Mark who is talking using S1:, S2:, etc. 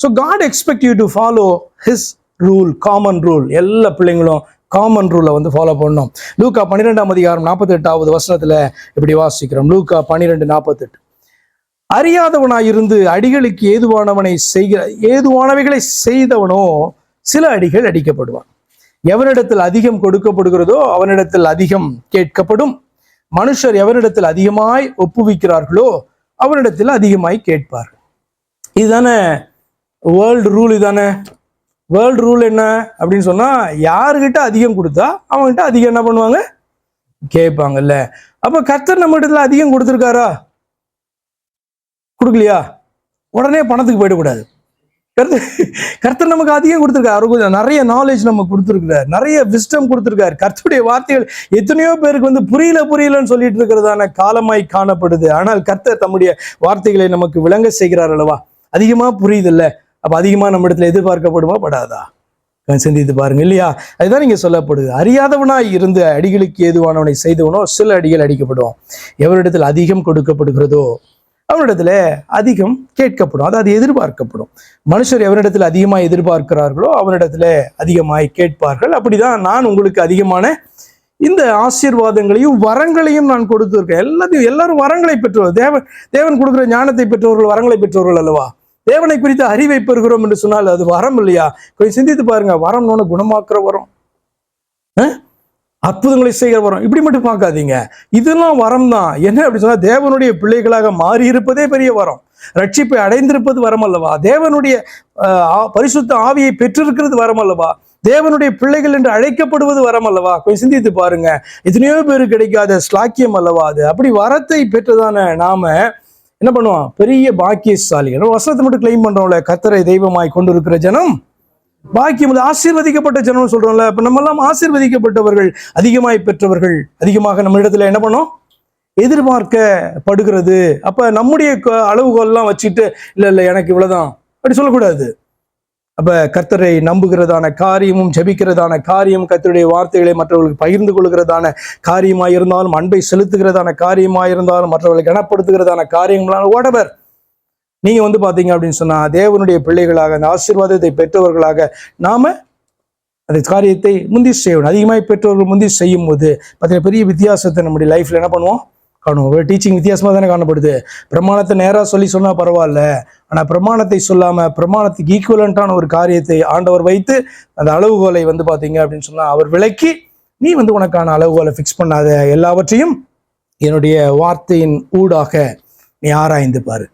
S1: So God expect you to follow his rule, common rule. எல்லா பிள்ளைங்களும் common ரூலை வந்து ஃபாலோ பண்ணணும். லூக்கா 12ஆம் அதிகாரம் 48வது வசனத்துல இப்படி வாசிக்கிறோம். லூக்கா 12:48. அறியாதவனாயிருந்து அடிகளுக்கு ஏதுவானவைகளை செய்தவனோ சில அடிகள் அடிக்கப்படுவான். எவனிடத்தில் அதிகம் கொடுக்கப்படுகிறதோ அவனிடத்தில் அதிகம் கேட்கப்படும். மனுஷர் எவனிடத்தில் அதிகமாய் ஒப்புவிக்கிறார்களோ அவனிடத்தில் அதிகமாய் கேட்பார்கள். இதுதானே வேர்ல்டு ரூல். இதுதானே வேர்ல்டு ரூல். என்ன அப்படின்னு சொன்னா, யாருக்கிட்ட அதிகம் கொடுத்தா அவன்கிட்ட அதிகம் என்ன பண்ணுவாங்க, கேட்பாங்கல்ல. அப்ப கர்த்தர் நம்ம இடத்துல அதிகம் கொடுத்துருக்காரா, கொடுக்கலையா? உடனே பணத்துக்கு போயிடக்கூடாது. கர்த்தர் நமக்கு அதிகம் கொடுத்துருக்காரு. நிறைய நாலேஜ் நமக்கு கொடுத்துருக்காரு, நிறைய விஸ்டம் கொடுத்துருக்காரு. கர்த்தருடைய வார்த்தைகள் எத்தனையோ பேருக்கு வந்து புரியலன்னு சொல்லிட்டு இருக்கிறதான காலமாய் காணப்படுது. ஆனால் கர்த்தர் தம்முடைய வார்த்தைகளை நமக்கு விளங்க செய்கிறார் அல்லவா? அதிகமா புரியுது இல்ல? அப்ப அதிகமா நம்ம இடத்துல எதிர்பார்க்கப்படுமா படாதா? சிந்தித்து பாருங்க இல்லையா? அதுதான் நீங்க சொல்லப்படுது. அறியாதவனாய் இருந்து அடிகளுக்கு ஏதுவானவனை செய்தவனோ சில அடிகள் அடிக்கப்படுவோம். எவரிடத்தில் அதிகம் கொடுக்கப்படுகிறதோ அவனிடத்துல அதிகம் கேட்கப்படும். அது எதிர்பார்க்கப்படும். மனுஷர் எவனிடத்தில் அதிகமாய் எதிர்பார்க்கிறார்களோ அவனிடத்துல அதிகமாய் கேட்பார்கள். அப்படிதான் நான் உங்களுக்கு அதிகமான இந்த ஆசீர்வாதங்களையும் வரங்களையும் நான் கொடுத்துருக்கேன். எல்லாரும் வரங்களை பெற்றவர்கள். தேவன் கொடுக்குற ஞானத்தை பெற்றவர்கள் வரங்களை பெற்றவர்கள் அல்லவா? தேவனை குறித்த அறிவை பெறுகிறோம் என்று சொன்னால் அது வரம் இல்லையா? கொஞ்சம் சிந்தித்து பாருங்க. வரம்னு குணமாக்குற வரம், அற்புதங்களை செய்கிற வரம், இப்படி மட்டும் பார்க்காதீங்க. இதெல்லாம் வரம் தான். என்ன அப்படி சொன்னா, தேவனுடைய பிள்ளைகளாக மாறி இருப்பதே பெரிய வரம். ரட்சிப்பை அடைந்திருப்பது வரம் அல்லவா? தேவனுடைய பரிசுத்த ஆவியை பெற்றிருக்கிறது வரம் அல்லவா? தேவனுடைய பிள்ளைகள் என்று அழைக்கப்படுவது வரம் அல்லவா? கொஞ்சம் சிந்தித்து பாருங்க. எத்தனையோ பேருக்கு கிடைக்காத ஸ்லாக்கியம் அல்லவா அது? அப்படி வரத்தை பெற்றதான நாம என்ன பண்ணுவோம்? பெரிய பாக்கியசாலிகள். வசனத்தை மட்டும் கிளைம் பண்றோம்ல, கர்த்தரை தெய்வமாய் கொண்டிருக்கிற ஜனம் பாக்கியம், ஆசீர்வதிக்கப்பட்ட ஜனம் சொல்றோம்ல. அப்ப நம்ம எல்லாம் ஆசீர்வதிக்கப்பட்டவர்கள், அதிகமாய் பெற்றவர்கள். அதிகமாக நம்ம இடத்துல என்ன பண்ணோம்? எதிர்பார்க்கப்படுகிறது. அப்ப நம்முடைய அளவுகோல்லாம் வச்சுட்டு இல்ல எனக்கு இவ்வளவுதான் அப்படி சொல்லக்கூடாது. அப்ப கர்த்தரை நம்புகிறதான காரியமும் ஜெபிக்கிறதான காரியம், கர்த்தருடைய வார்த்தைகளை மற்றவர்களுக்கு பகிர்ந்து கொள்கிறதான காரியமாயிருந்தாலும், அன்பை செலுத்துகிறதான காரியமாயிருந்தாலும், மற்றவர்களை கனப்படுத்துகிறதான காரியங்களான ஓடவர் நீங்க வந்து பாத்தீங்க அப்படின்னு சொன்னா, தேவனுடைய பிள்ளைகளாக அந்த ஆசீர்வாதத்தை பெற்றவர்களாக நாம அந்த காரியத்தை முந்தி செய்யணும். அதிகமாய் பெற்றவர்கள் முந்தி செய்யும் போது பார்த்தீங்கன்னா பெரிய வித்தியாசத்தை நம்முடைய லைஃப்ல என்ன பண்ணுவோம், காணுவோம். டீச்சிங் வித்தியாசமா தானே காணப்படுது. பிரமாணத்தை நேரா சொன்னா பரவாயில்ல, ஆனா பிரமாணத்தை சொல்லாம பிரமாணத்துக்கு ஈக்குவலண்டான ஒரு காரியத்தை ஆண்டவர் வைத்து அந்த அளவுகோலை வந்து பாத்தீங்க அப்படின்னு சொன்னா அவர் விளக்கி, நீ வந்து உனக்கான அளவுகோலை ஃபிக்ஸ் பண்ணாத, எல்லாவற்றையும் என்னுடைய வார்த்தையின் ஊடாக நீ ஆராய்ந்து பாரு.